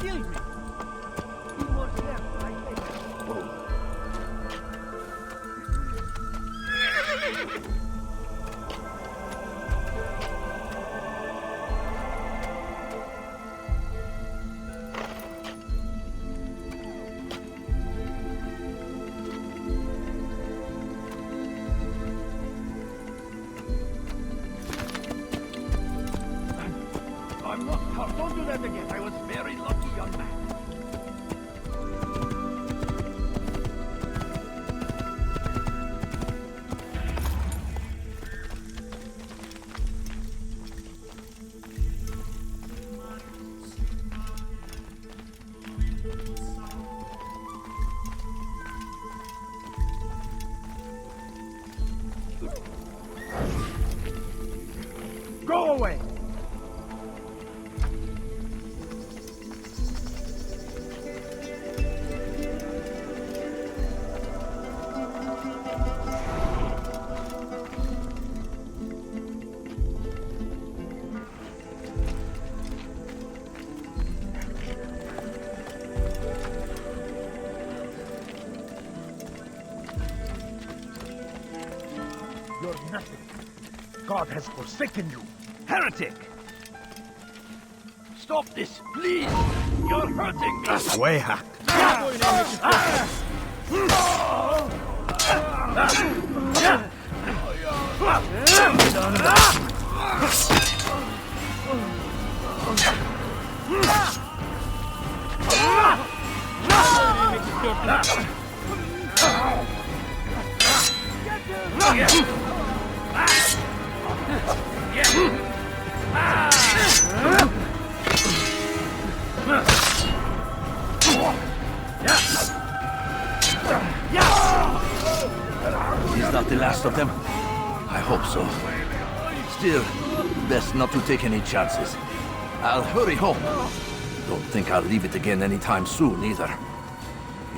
kill me. Be more careful, I think. I'm not hurt. Don't do that again. I was very lucky, young man. Go away! You're nothing. God has forsaken you. Heretic! Stop this, please! You're hurting me! Way hack. He's not the last of them. I hope so. Still, best not to take any chances. I'll hurry home. Don't think I'll leave it again anytime soon, either.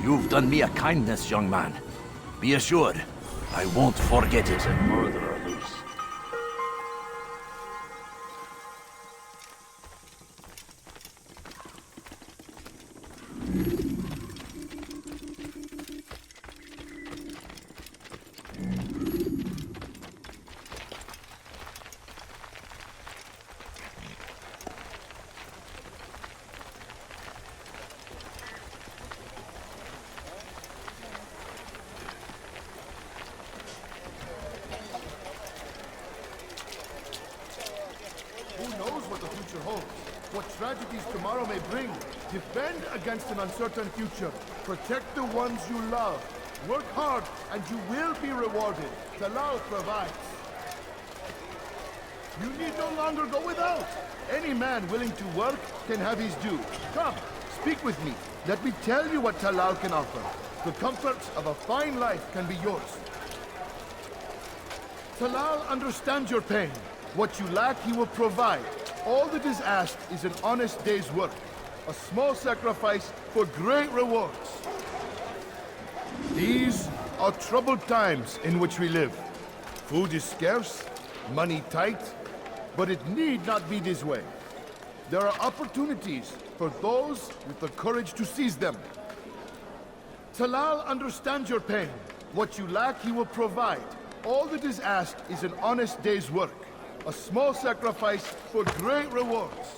You've done me a kindness, young man. Be assured, I won't forget it. A murderer loose. Who knows what the future holds? What tragedies tomorrow may bring? Defend against an uncertain future. Protect the ones you love. Work hard and you will be rewarded. Talal provides. You need no longer go without. Any man willing to work can have his due. Come, speak with me. Let me tell you what Talal can offer. The comforts of a fine life can be yours. Talal understands your pain. What you lack, he will provide. All that is asked is an honest day's work. A small sacrifice for great rewards. These are troubled times in which we live. Food is scarce, money tight, but it need not be this way. There are opportunities for those with the courage to seize them. Talal understands your pain. What you lack, he will provide. All that is asked is an honest day's work. A small sacrifice for great rewards.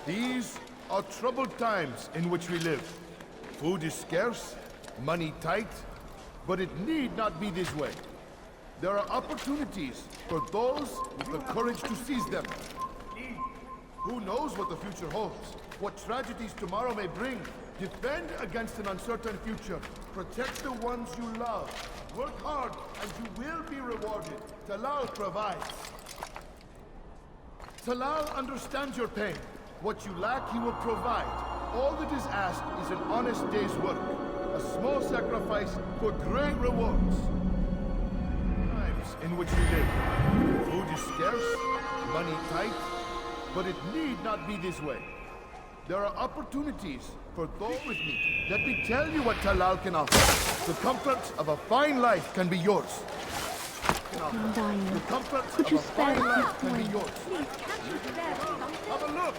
These are troubled times in which we live. Food is scarce, money tight, but it need not be this way. There are opportunities for those with the courage to seize them. Who knows what the future holds? What tragedies tomorrow may bring? Defend against an uncertain future. Protect the ones you love. Work hard and you will be rewarded. Talal provides. Talal understands your pain. What you lack, he will provide. All that is asked is an honest day's work. A small sacrifice for great rewards. Times in which we live. Food is scarce, money tight, but it need not be this way. There are opportunities for those with me. Let me tell you what Talal can offer. The comforts of a fine life can be yours. I'm dying. The comforts Could of you a spare fine a life few can be coins? yours. Have a look!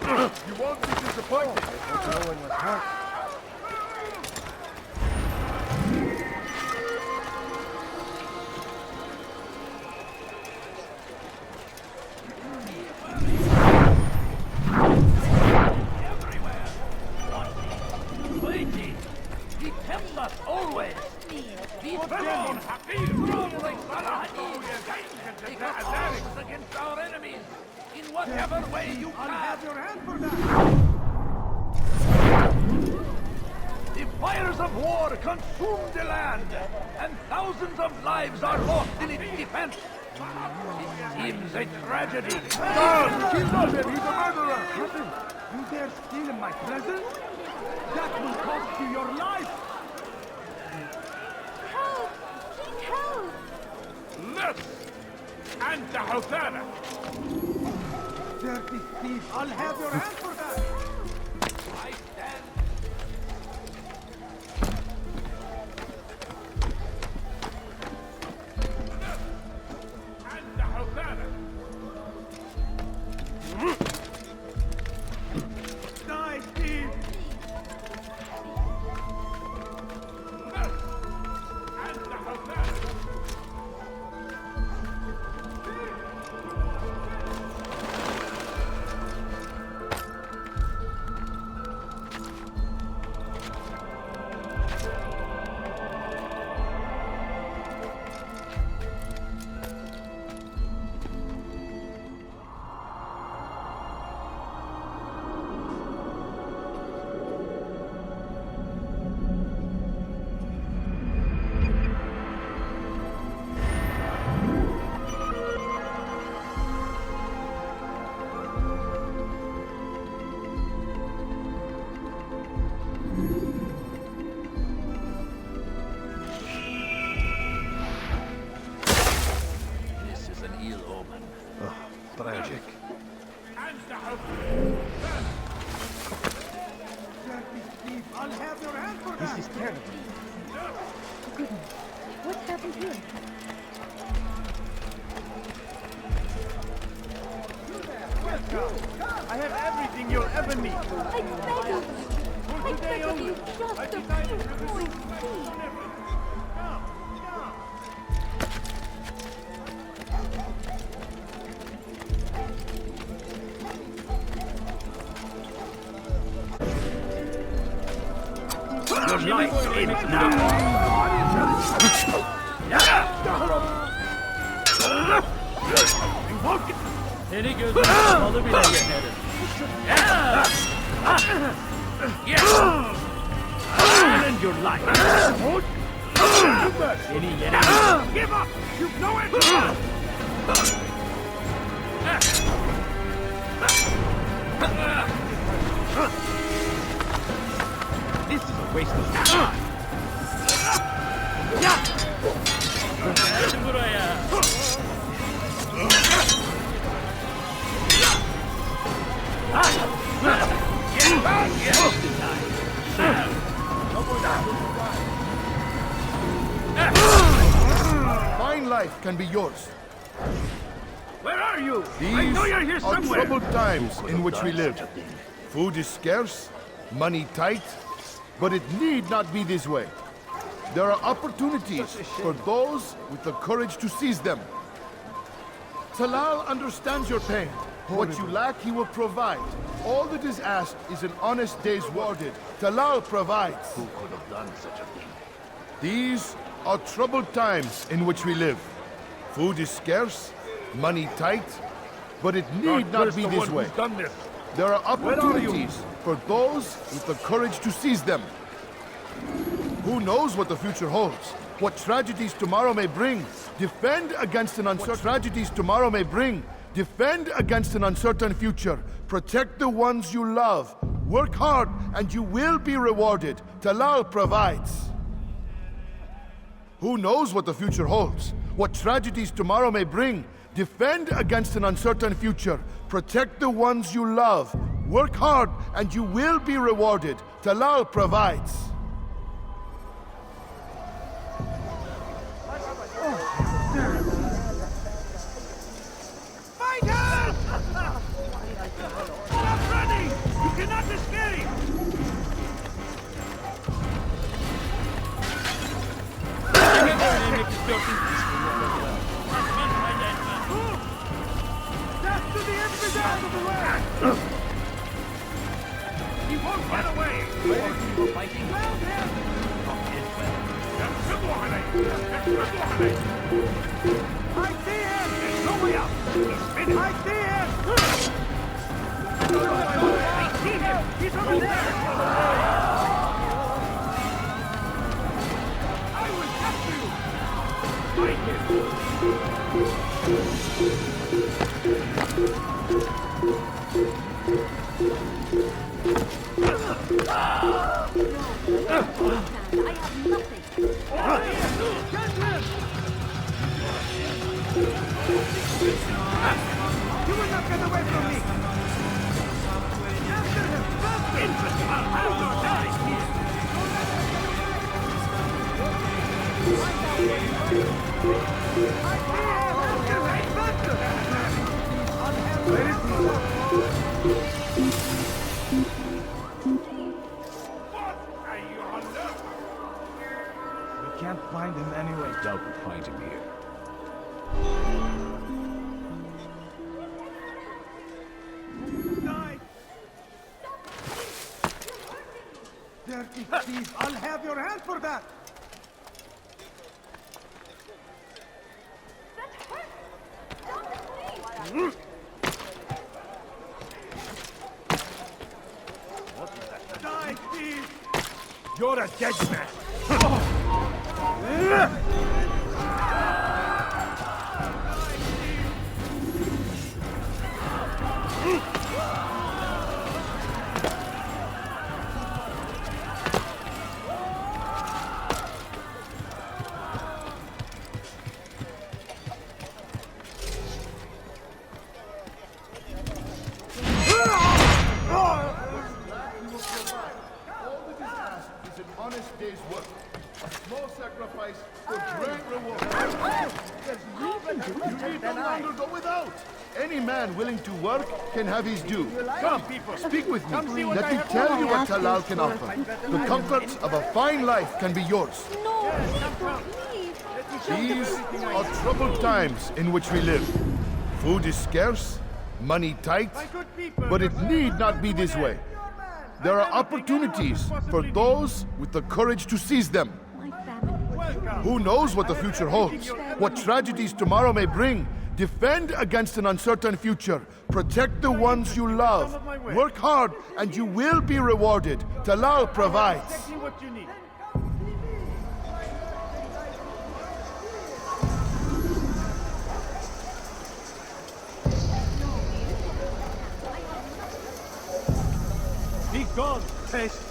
You won't be disappointed. No one was hurt. Waiting! He tempts us always! These demons have been thrown like Saladin! Take up arms against our enemies in whatever way you I'll can! have your hand for that! The fires of war consume the land, and thousands of lives are lost in its defense! It seems a tragedy! God! Kill him! He's a murderer! Captain, you dare steal in my presence? That will cost you your life! Help! Please help! Listen! أنت حسانا! Dirty thief! I'll have your hand for that! I stand. أنت حسانا! Die, thief! أنت حسانا! This is an ill omen. Tragic. أنت حسانا! Dirty thief! I'll have your hand for that! This is terrible. Goodness, what's happened here? I have everything you'll ever need. I beg of you! I beg of you, just a few points, please! Your life ends now! Seni gözüm kapalı bile yenerim. End your life! Seni yenerim. Give up! You've no answer! This is a waste of time. Gel buraya. Fine life can be yours. Where are you? These I know you're here are somewhere! troubled times in which we live. Food is scarce, money tight, but it need not be this way. There are opportunities for those with the courage to seize them. Talal understands your pain. What you lack, he will provide. All that is asked is an honest day's warded. Talal provides. Who could have done such a thing? These are troubled times in which we live. Food is scarce, money tight, but it need not be this way. Done this. There are Where are you? opportunities for those with the courage to seize them. Who knows what the future holds? What tragedies tomorrow may bring? Defend against an uncertain tragedies tomorrow may bring. Defend against an uncertain future. Protect the ones you love. Work hard and you will be rewarded. Talal provides. Who knows what the future holds? What tragedies tomorrow may bring? Defend against an uncertain future. Protect the ones you love. Work hard and you will be rewarded. Talal provides. Fighters! I see him! There's no way out! I see him! I see him! He's over there! I will capture you! Fight him! I have nothing. Get him! You will not get away from me! After him! Faster! Infantry! I'll have your eyes here! I see him! After him! Faster! Where is he? What are you under? We can't find him anyway. Doubt we'll find him here. Die! Dirty thief! I'll have your hand for that! Die, thief! You're a dead man! All that is asked is an honest day's work. A small sacrifice for great reward. You need no longer go without. Any man willing to work can have his due. Come, people, speak with me. Let me tell you what Talal can offer. The comforts of a fine life can be yours. No, please. These are troubled times in which we live. Food is scarce, money tight, but it need not be this way. There are opportunities for those with the courage to seize them. My family. Who knows what the future holds? What tragedies tomorrow may bring? Defend against an uncertain future. Protect the ones you love. Work hard and you will be rewarded. Talal provides. What you need. Be gone, pest!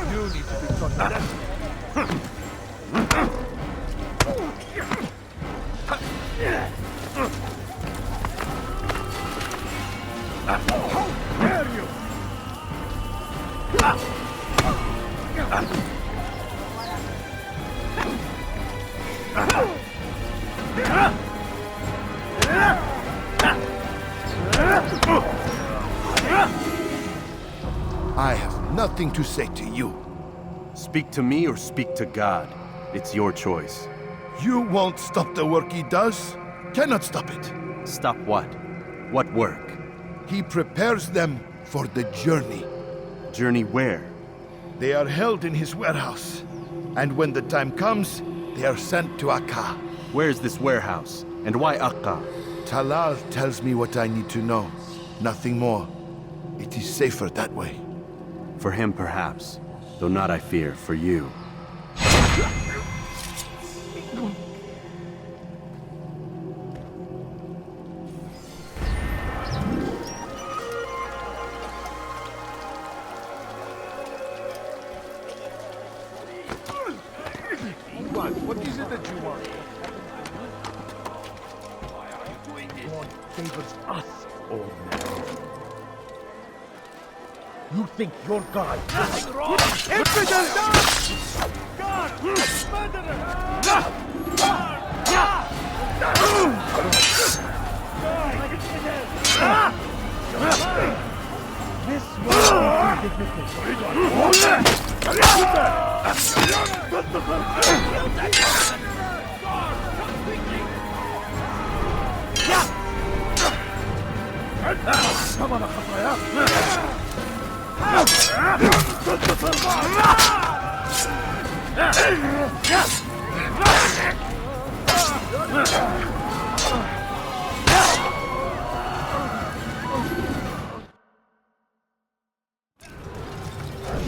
You need to be taught that. How dare you! I have nothing to say to you. Speak to me or speak to God. It's your choice. You won't stop the work he does. Cannot stop it. Stop what? What work? He prepares them for the journey. Journey where? They are held in his warehouse. And when the time comes, they are sent to Akka. Where's this warehouse? And why Akka? Talal tells me what I need to know. Nothing more. It is safer that way. For him, perhaps. Though not, I fear, for you. What is it that you want? Why are you doing this? favors us, old man. You think your God is wrong? Infidel! God! This was Kafana kafaya!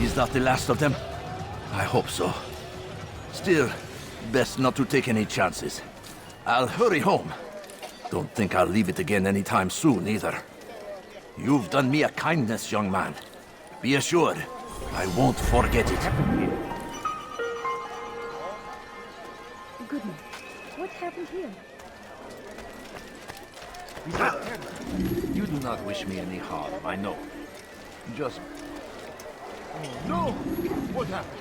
Is that the last of them? I hope so. Still, best not to take any chances. I'll hurry home. Don't think I'll leave it again anytime soon, either. You've done me a kindness, young man. Be assured, I won't forget it. Goodness, what happened here? You do not wish me any harm, I know. Just No! What happened?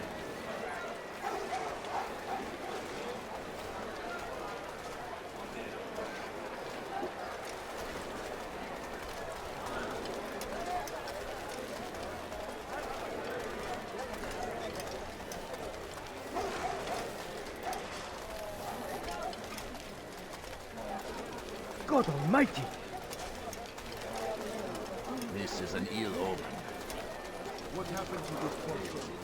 God Almighty! this is an ill omen. What happened to this poor soul?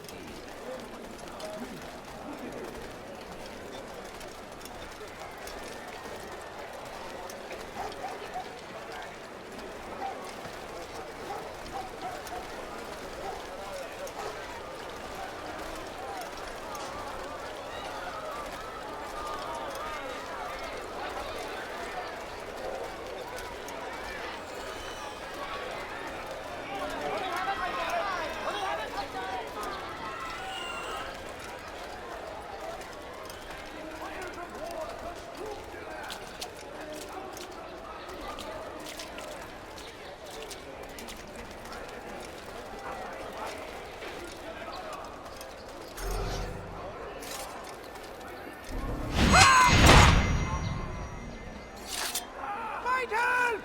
Michael!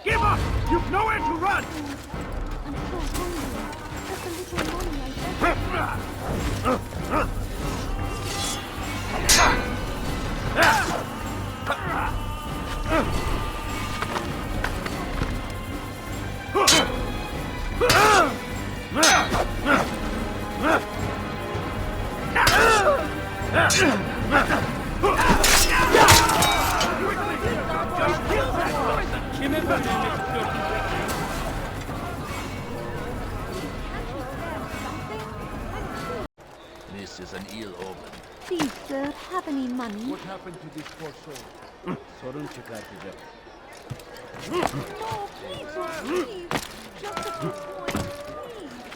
Give up! You've nowhere to run! I'm so hungry. Just a little money, I bet. Kime böyle istiyorsun? This is an ill omen. Please, sir, have any money? What happened to this poor soul? Sorun çıkartacak. No, please, oh, please. Just a few coins, please.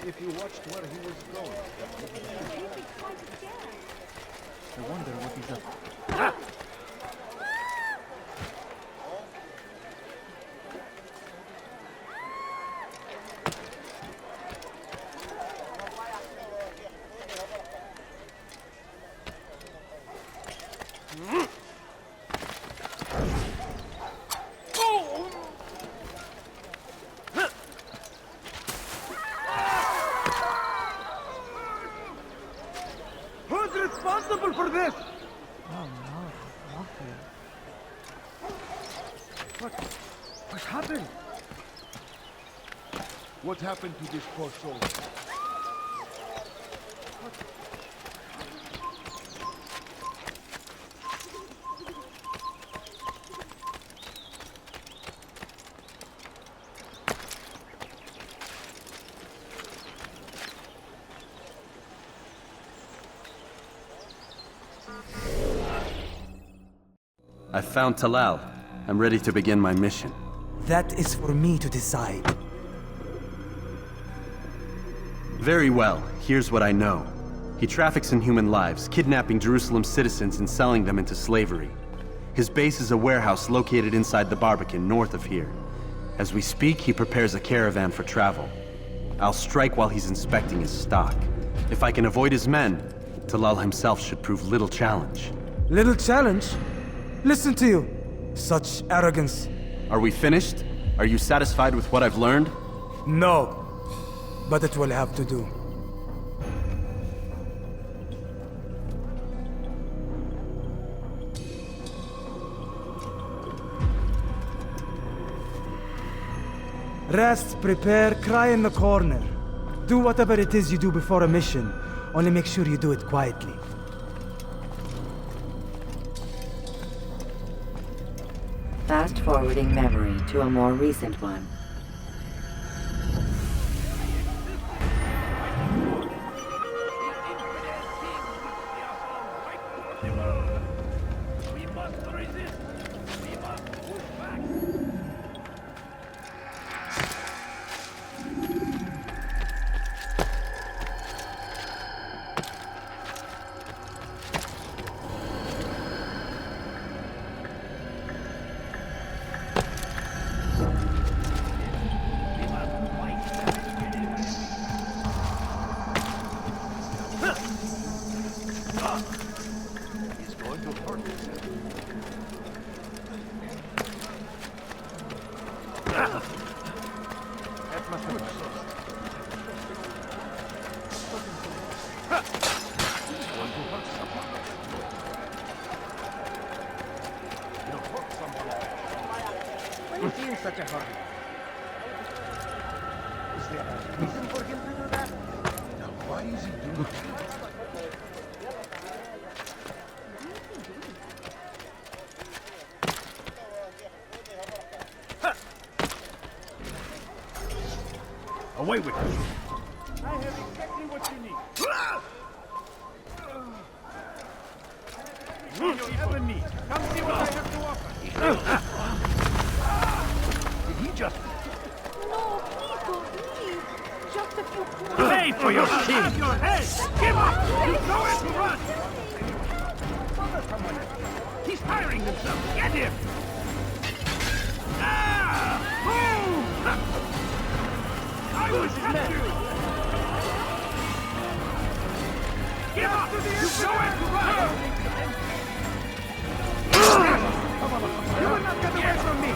If you watched where he was going, You'd be quite scared. I wonder what he's up. Who's responsible for this? What happened? what happened to this poor soul? I found Talal. I'm ready to begin my mission. That is for me to decide. Very well. Here's what I know. He traffics in human lives, kidnapping Jerusalem citizens and selling them into slavery. His base is a warehouse located inside the Barbican, north of here. As we speak, he prepares a caravan for travel. I'll strike while he's inspecting his stock. If I can avoid his men, Talal himself should prove little challenge. Little challenge? Listen to you. Such arrogance. Are we finished? Are you satisfied with what I've learned? No. But it will have to do. Rest, prepare, cry in the corner. Do whatever it is you do before a mission. Only make sure you do it quietly. Fast-forwarding memory to a more recent one. We must resist. We must push back. He's going to hurt himself. That must be He's going to hurt someone. He'll hurt someone. Why is he in such a hurry? Is there a reason for him to do that? Now, why is he doing that? Away with you! I have exactly what you need. All you ever need. Come see what I have to offer. Did he just... No, please don't leave. Just a few points. Pay for your sin! Have your head! Give up! You throw it to run! He's firing himself! Get him! Ah! Move! I was at you! Give up! You throw it to run! You will not get away from me!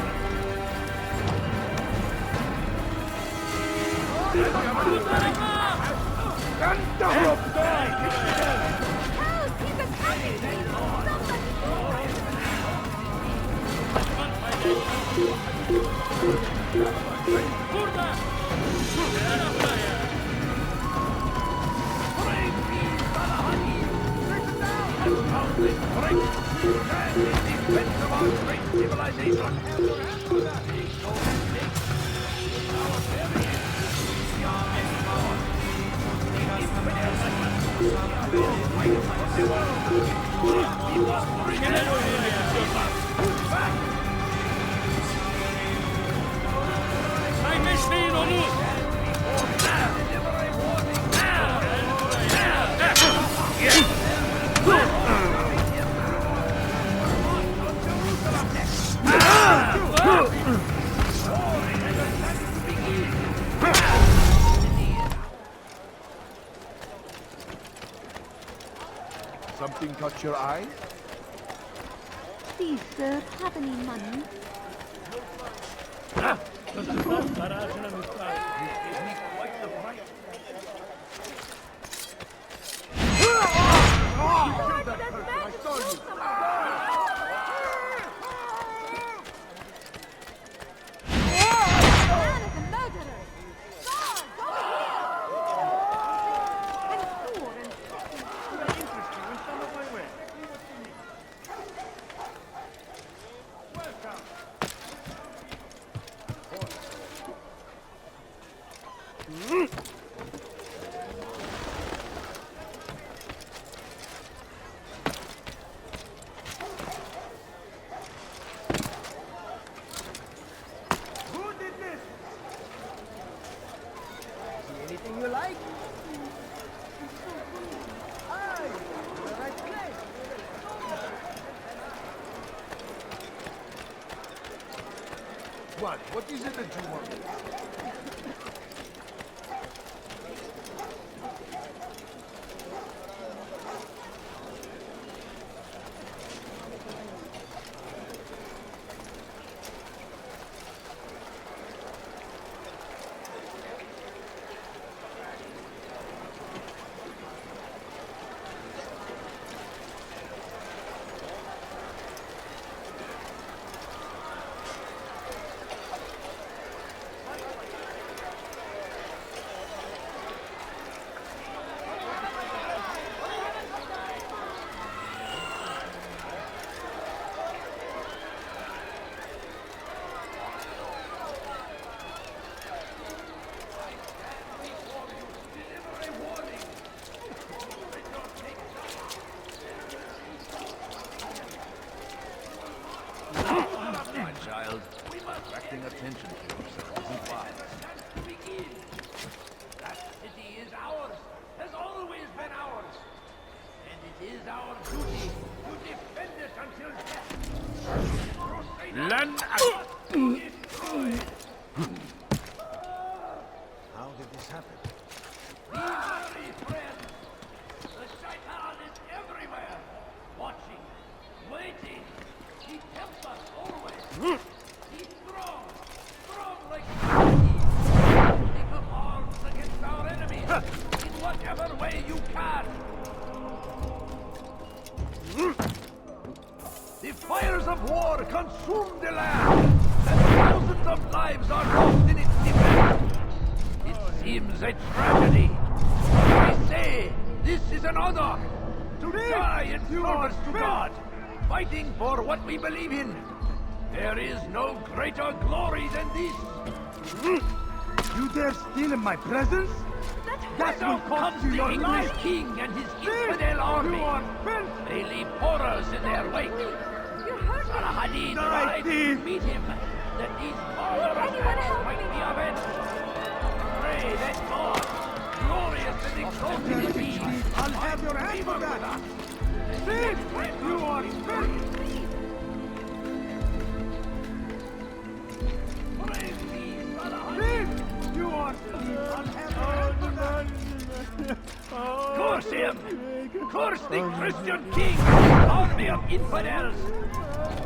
And the rope die! Help! He's attacking me! Kaybetmeyin onu! caught your eye? Please, sir, have any money? Man is a murderer! Guard, over here! And sword and Who did this? See anything you like? Aye, the right place. What is it that you want? My child, attracting attention to yourself isn't wise. Begin. That city is ours, has always been ours. And it is our duty to defend it until death. Land How did this happen? Be wary, friends. The shaitan is everywhere, watching, waiting. He tempts us always. He's strong, strong like he. Take up arms against our enemies in whatever way you can. The fires of war consume the land, and thousands of lives are lost in its defense. It seems a tragedy. I say, this is an honor. To die in service to God, fighting for what we believe in. There is no greater glory than this. You dare steal in my presence? That will Now cost comes you the your English life! king and his Thief! infidel army. You are filth! They leave horrors in their wake. You hurt me! Salah Die, tried to thief! meet him, that these murderous Anyone acts help might me? be avenged. Pray that God, glorious and exalted is he, I'll have your hand for that! Thief! You are filth! Praise thee, Salah Thief! You are thief! I'll have your hand for that! Curse him! Curse the Christian king and army of infidels!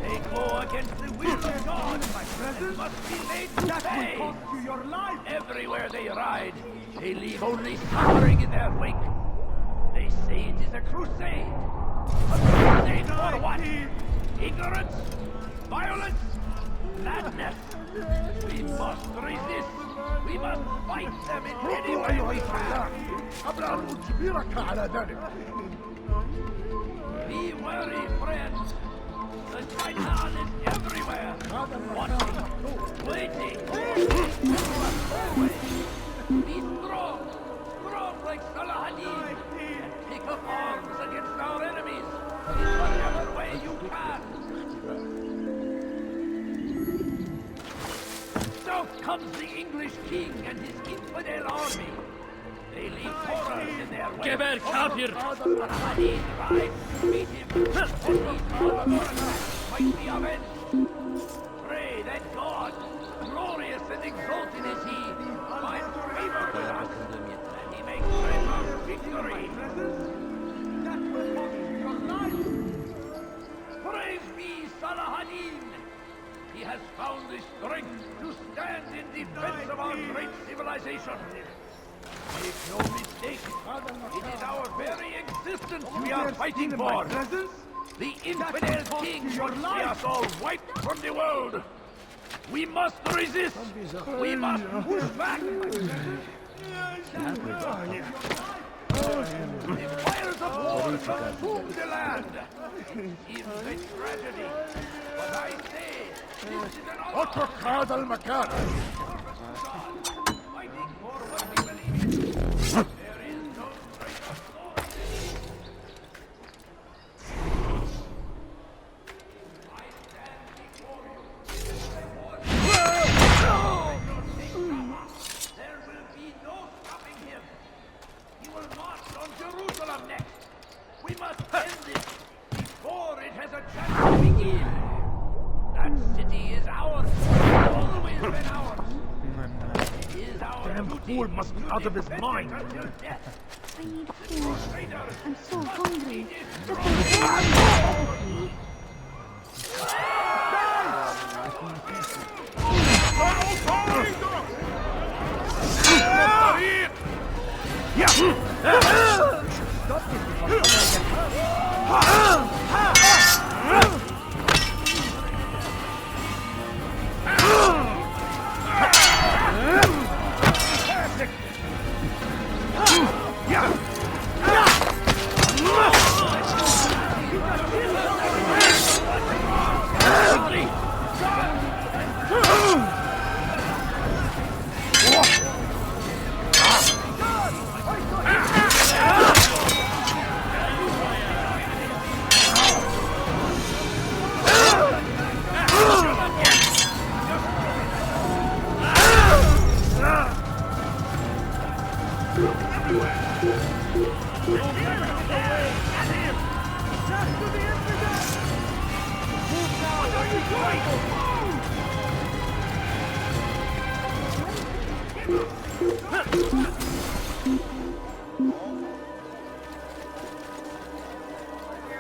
They go against the will of God and must be made to That pay! will cost you your life! Everywhere they ride, they leave only suffering in their wake. They say it is a crusade. A crusade for what? Ignorance? Violence? Madness? We must resist. We must fight them in any way we can. قبل أن أجبرك على ذلك. Be wary, friends. The shaitan is everywhere. Watching, waiting. Always. Be strong. Strong like Salah ad-Din. And take up arms against our enemies in whatever way you can. South comes the English king and his infidel army. They leave horrors in their way. Geber kafir! Salah ad-Din rides to meet him. And these murderous acts might be avenged. Pray that God, glorious and exalted is he, find favor with us, and he may grant us victory. That will cost you your life! Praise be Saladin! He has found the strength to stand in defense of our great civilization. Make no mistake, it is our very existence we are fighting for. The infidel king should see us all wiped from the world. We must resist. We must push back. The fires of war consume the land. It is a tragedy. But I say, this is an honor. Otokad al-Makar! Fighting for what we believe in. There is no greater glory. I stand before you. There will be no stopping him. He will march on Jerusalem next. We must end this before it has a chance to begin. That city is ours. Always been ours. It is our Damn duty fool must be to out of his defend mind. it until death. I need food. I'm so hungry.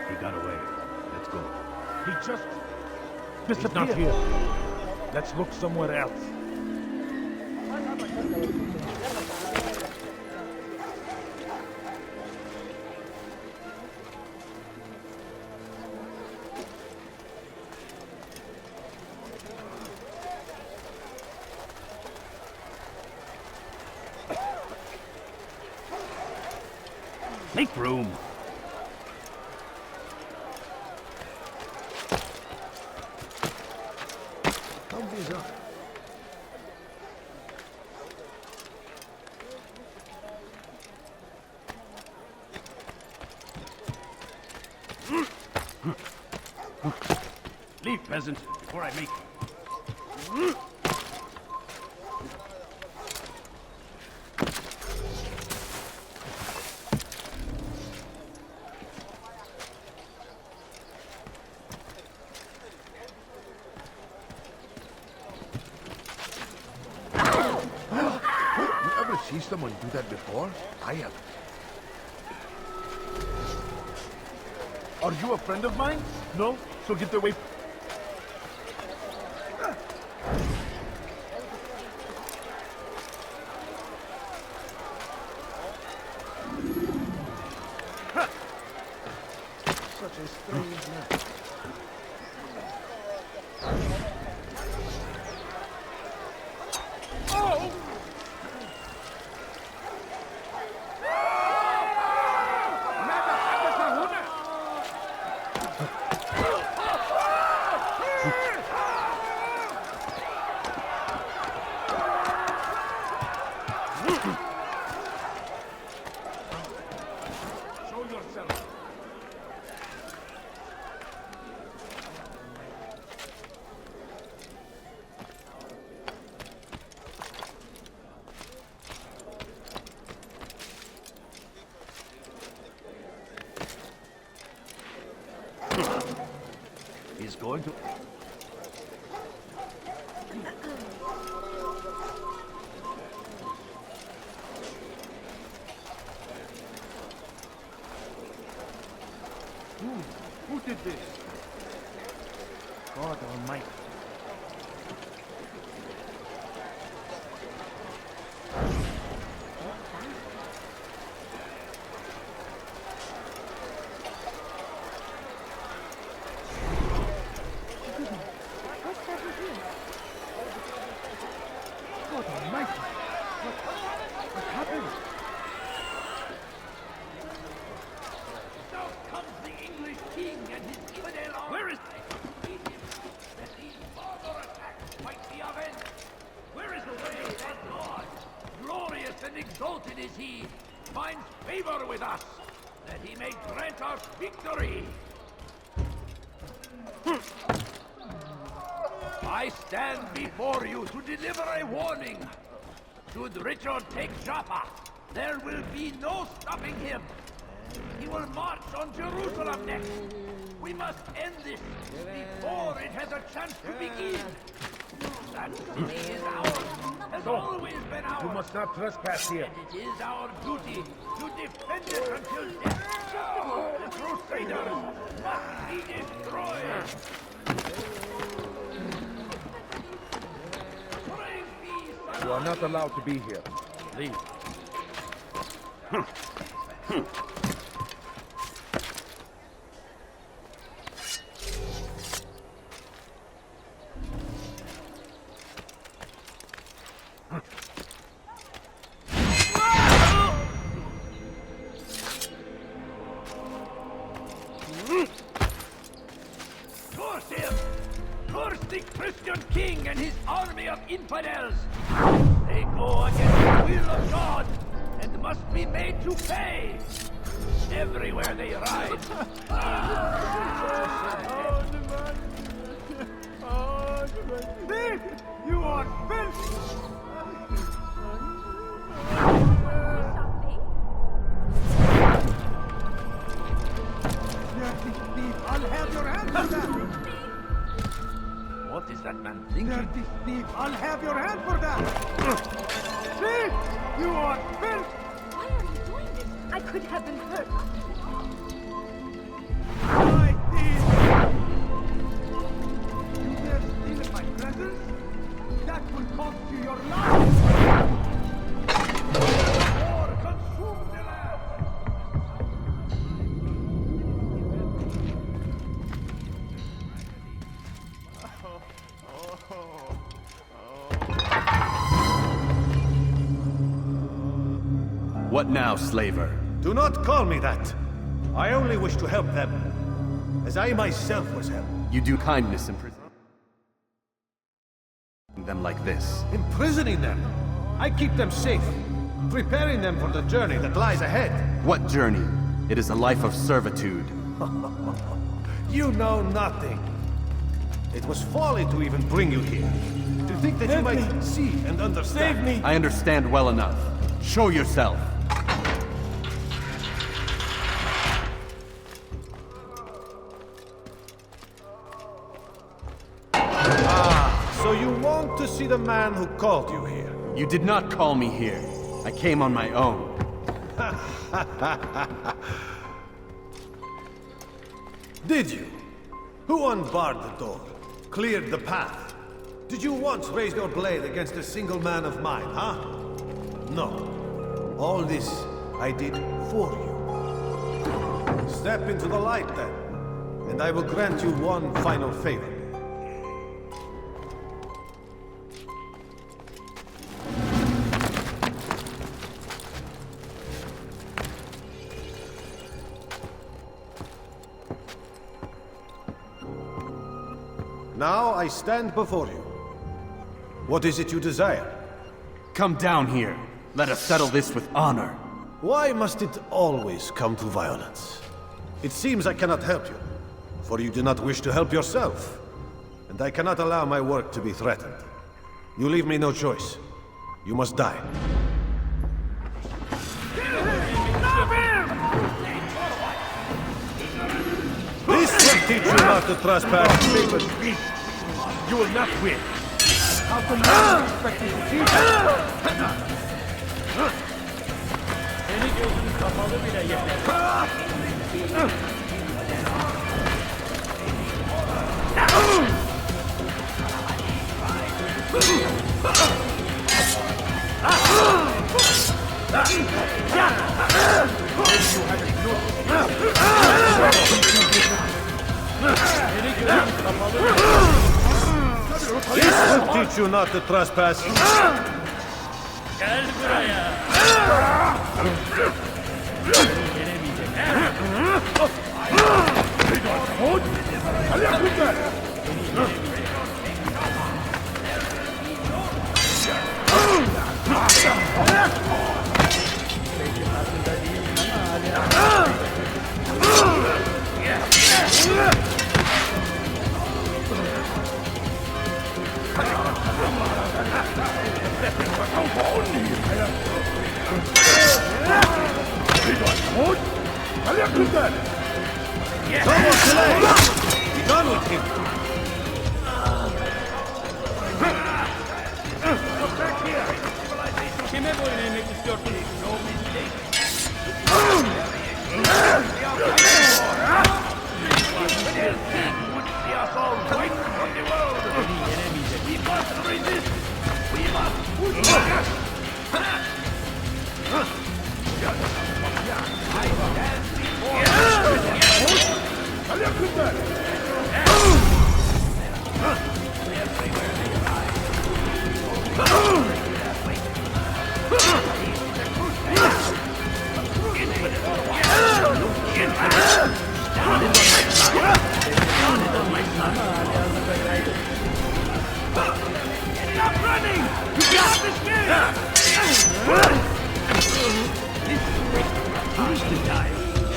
He got away. Let's go. He just disappeared. He's not here. Let's look somewhere else. Make room. Leave, peasant, before I make you. You ever see someone do that before? I haven't. Are you a friend of mine? No? So get away. Such a strange man. Show yourself. He's going to... Who did this? God Almighty. What's that with you? God Almighty. What happened? Now comes the English king and his infidel army. Where is that these further attacks might be avenged? Where is the way that God, glorious and exalted is he, finds favor with us, that he may grant us victory? I stand before you to deliver a warning. Should Richard take Joppa, there will be no stopping him. He will march on Jerusalem next. We must end this before it has a chance to begin. That city is ours, has always been ours. You must not trespass here. And it is our duty to defend it until death. The Crusaders must be destroyed. Praise be, You are not allowed to be here. Leave. Curse him! Curse the Christian king and his army of infidels! They go against the will of God and must be made to pay! Everywhere they ride! Thief! You are filthy! Something? Dirty thief! I'll have your hand for that! What is that man thinking? Dirty thief! I'll have your hand for that! Thief! You are filthy! Why are you doing this? I could have been hurt. My thief! You dare steal in my presence? That will cost you your life! War consume the land! What now, slaver? Do not call me that. I only wish to help them, as I myself was helped. You do kindness in prison. Them like this. Imprisoning them, I keep them safe, preparing them for the journey that lies ahead. What journey? It is a life of servitude. You know nothing. It was folly to even bring you here. To think that you might see and understand. Save me! I understand well enough. Show yourself. So you want to see the man who called you here? You did not call me here. I came on my own. Did you? Who unbarred the door? Cleared the path? Did you once raise your blade against a single man of mine, huh? No. All this I did for you. Step into the light then, and I will grant you one final favor. Now I stand before you. What is it you desire? Come down here. Let us settle this with honor. Why must it always come to violence? It seems I cannot help you, for you do not wish to help yourself. And I cannot allow my work to be threatened. You leave me no choice. You must die. This will teach you not to trespass. You will not win! How can you expect me to see that? This will teach you not to trespass. Gel buraya. Somewhat delayed. Be done with him. Kime boyun eğmek istiyorsun?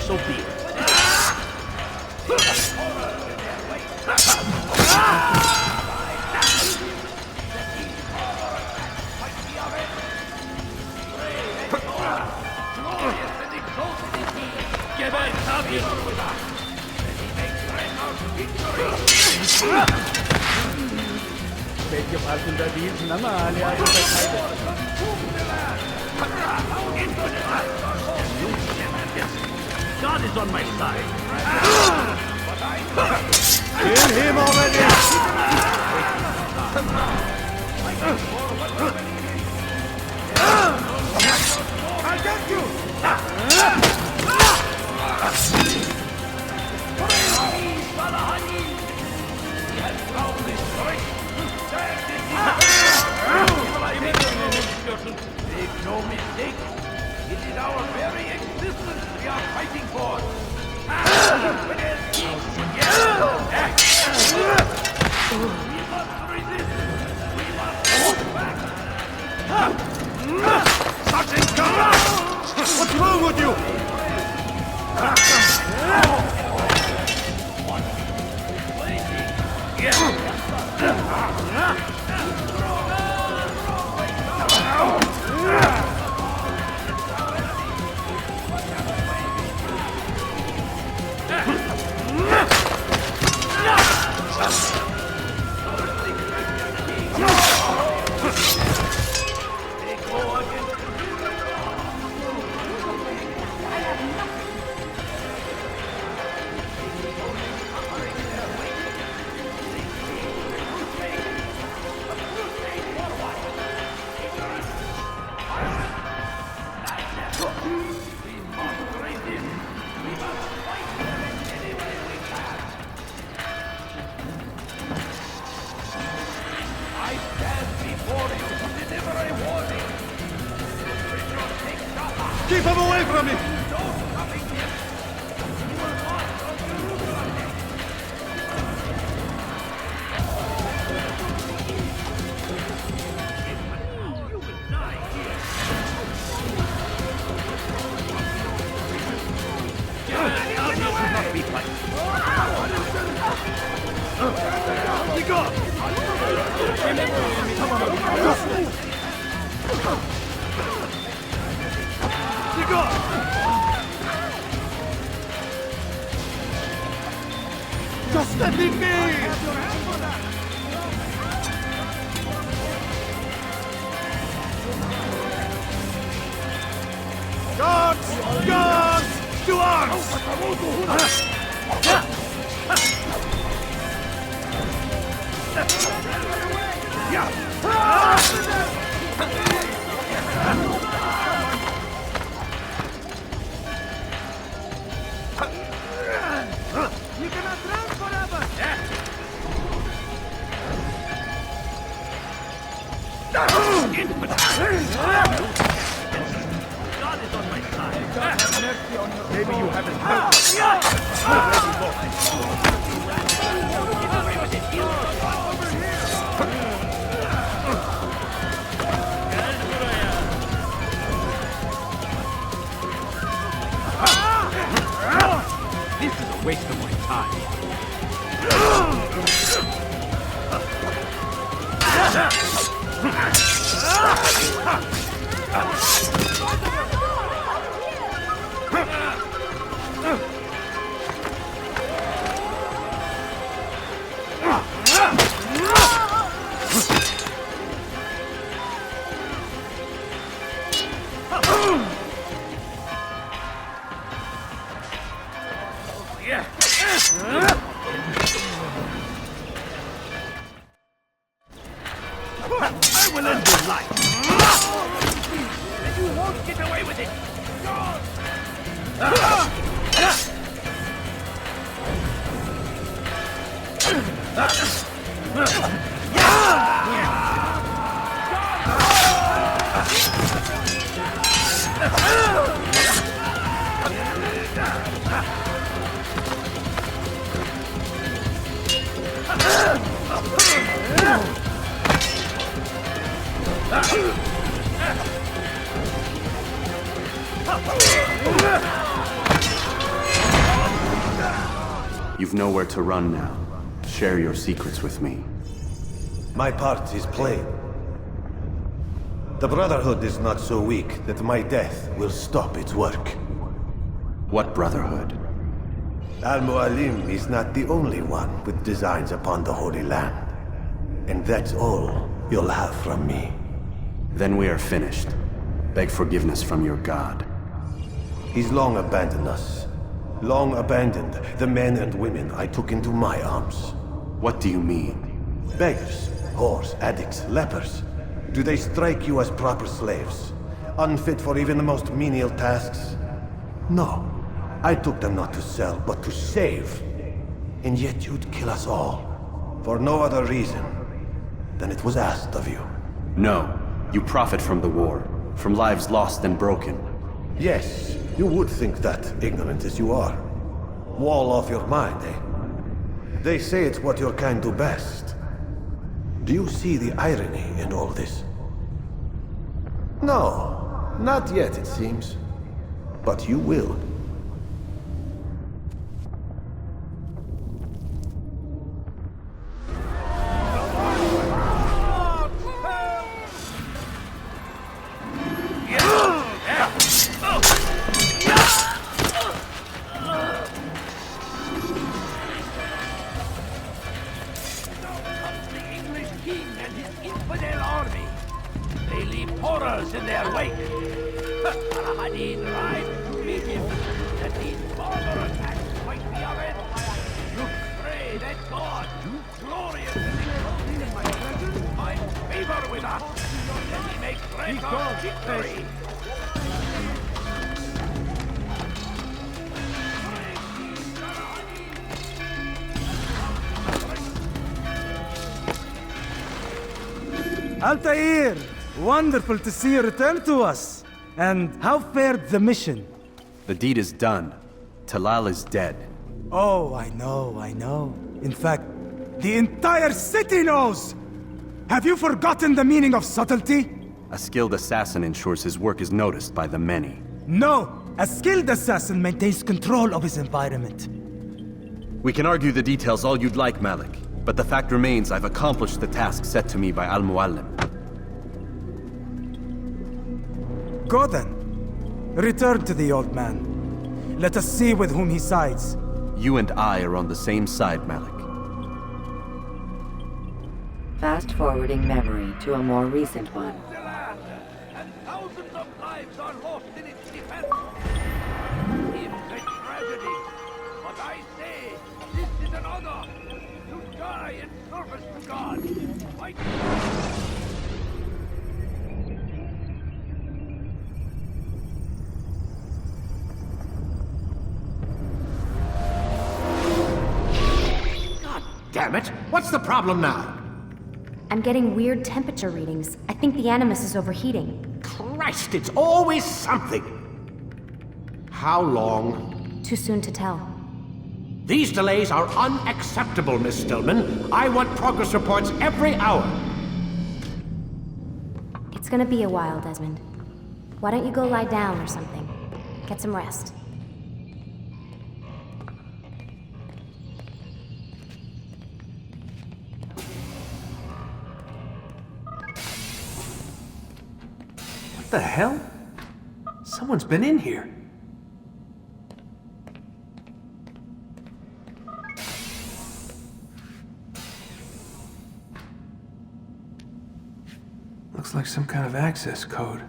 So be it. Geber tabii. Belki farkında değilsin ama hala burada kaybettin. God is on my side. Kill him already! I'll get you! Make no mistake, it is our very existence we are fighting for. We must resist. We must hold back. Sergeant Gunner! What's wrong with you? Keep him away from me! Just let me be! Guards! Guards! To arms! Yeah! You cannot run forever! God is on my side. Maybe you haven't heard. This is a waste of my time. I will end your life. And you won't get away with it. You've nowhere to run now. Share your secrets with me. My part is plain. The Brotherhood is not so weak that my death will stop its work. What Brotherhood? Al-Mualim is not the only one with designs upon the Holy Land. And that's all you'll have from me. Then we are finished. Beg forgiveness from your god. He's long abandoned us. Long abandoned the men and women I took into my arms. What do you mean? Beggars, whores, addicts, lepers. Do they strike you as proper slaves? Unfit for even the most menial tasks? No. I took them not to sell, but to save. And yet you'd kill us all. For no other reason than it was asked of you. No. You profit from the war. From lives lost and broken. Yes, you would think that, ignorant as you are. Wall off your mind, eh? They say it's what your kind do best. Do you see the irony in all this? No, not yet, it seems. But you will. Infidel army. They leave horrors in their wake. Al-Hadid rides to meet him, that these barbar attacks might be averted. Pray that God, glorious in my presence, find favor with us, that he may grant us victory. Altair! Wonderful to see you return to us. And how fared the mission? The deed is done. Talal is dead. Oh, I know. In fact, the entire city knows! Have you forgotten the meaning of subtlety? A skilled assassin ensures his work is noticed by the many. No! A skilled assassin maintains control of his environment. We can argue the details all you'd like, Malik. But the fact remains I've accomplished the task set to me by Al-Mualim. Go then. Return to the old man. Let us see with whom he sides. You and I are on the same side, Malik. Fast-forwarding memory to a more recent one. And thousands of lives are lost in its defense. It's a tragedy, but I say this is an honor to die in service to God. Fight. damn it! What's the problem now? I'm getting weird temperature readings. I think the Animus is overheating. Christ, it's always something! How long? Too soon to tell. These delays are unacceptable, Miss Stillman. I want progress reports every hour. It's gonna be a while, Desmond. Why don't you go lie down or something? Get some rest. What the hell? Someone's been in here. Looks like some kind of access code.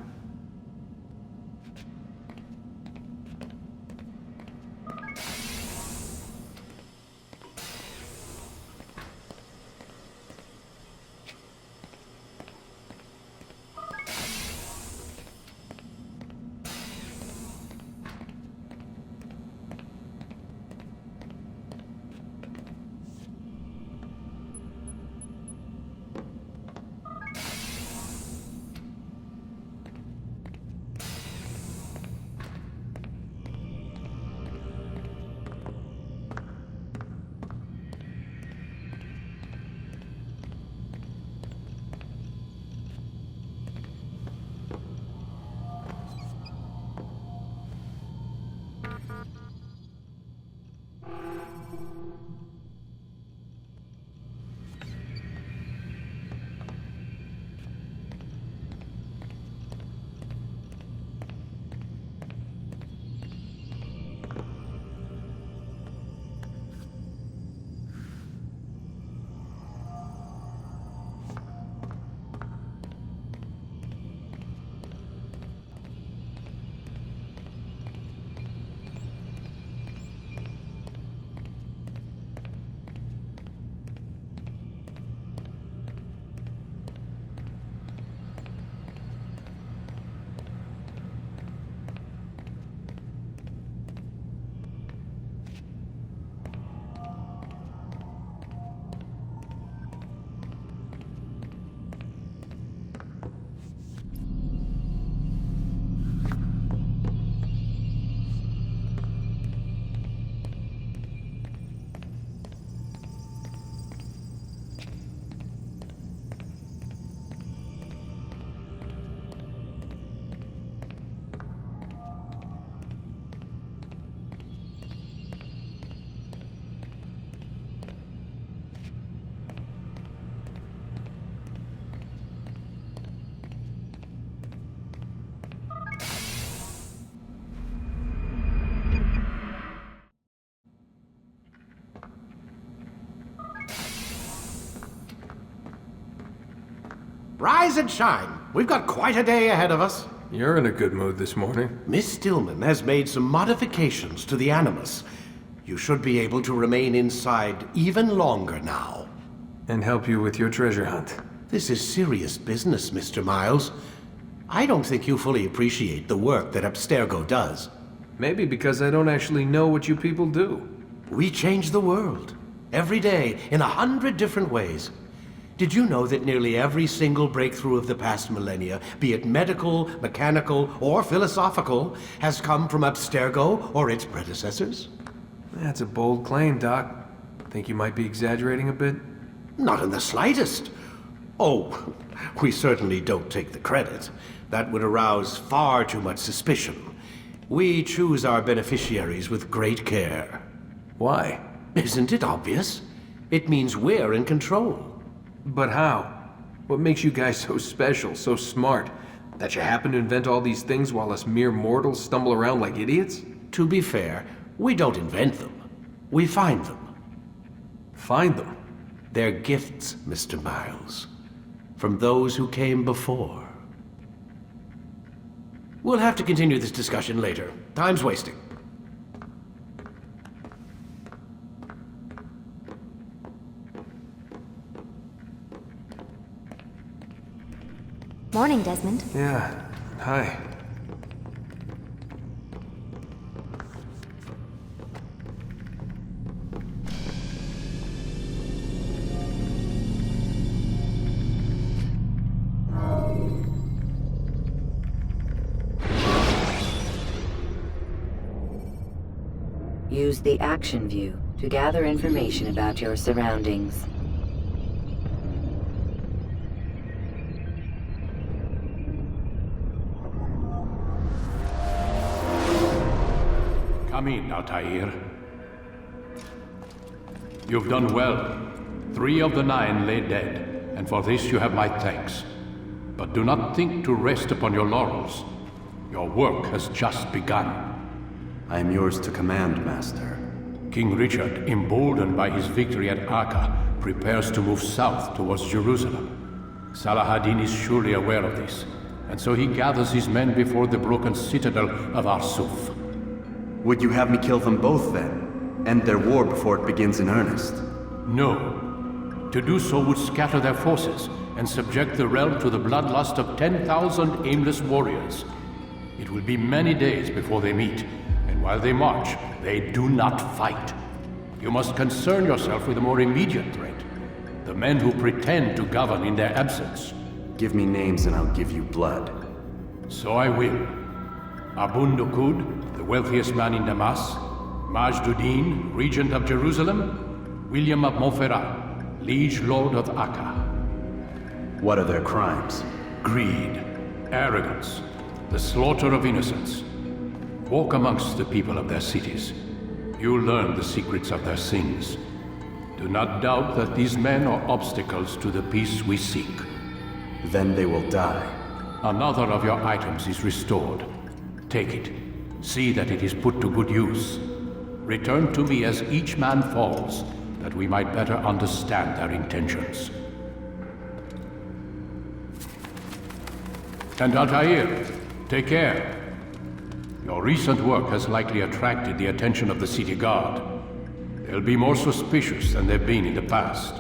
Rise and shine. We've got quite a day ahead of us. You're in a good mood this morning. Miss Stillman has made some modifications to the Animus. You should be able to remain inside even longer now. And help you with your treasure hunt. This is serious business, Mr. Miles. I don't think you fully appreciate the work that Abstergo does. Maybe because I don't actually know what you people do. We change the world. Every day, in 100 different ways. Did you know that nearly every single breakthrough of the past millennia, be it medical, mechanical, or philosophical, has come from Abstergo or its predecessors? That's a bold claim, Doc. Think you might be exaggerating a bit? Not in the slightest. Oh, we certainly don't take the credit. That would arouse far too much suspicion. We choose our beneficiaries with great care. Why? Isn't it obvious? It means we're in control. But how? What makes you guys so special, so smart? That you happen to invent all these things while us mere mortals stumble around like idiots? To be fair, we don't invent them. We find them. Find them? They're gifts, Mr. Miles. From those who came before. We'll have to continue this discussion later. Time's wasting. Morning, Desmond. Yeah. Hi. Use the action view to gather information about your surroundings. Come in, Altair. You've done well. 3 of the 9 lay dead, and for this you have my thanks. But do not think to rest upon your laurels. Your work has just begun. I am yours to command, Master. King Richard, emboldened by his victory at Acre, prepares to move south towards Jerusalem. Salah-ad-Din is surely aware of this, and so he gathers his men before the broken citadel of Arsuf. Would you have me kill them both then? End their war before it begins in earnest? No. To do so would scatter their forces and subject the realm to the bloodlust of 10,000 aimless warriors. It will be many days before they meet, and while they march, they do not fight. You must concern yourself with a more immediate threat. The men who pretend to govern in their absence. Give me names and I'll give you blood. So I will. Abun Dukud, the wealthiest man in Damas, Majduddin, regent of Jerusalem, William of Montferrat, liege lord of Acre. What are their crimes? Greed, arrogance, the slaughter of innocents. Walk amongst the people of their cities. You'll learn the secrets of their sins. Do not doubt that these men are obstacles to the peace we seek. Then they will die. Another of your items is restored. Take it. See that it is put to good use. Return to me as each man falls, that we might better understand their intentions. And Altair, take care. Your recent work has likely attracted the attention of the city guard. They'll be more suspicious than they've been in the past.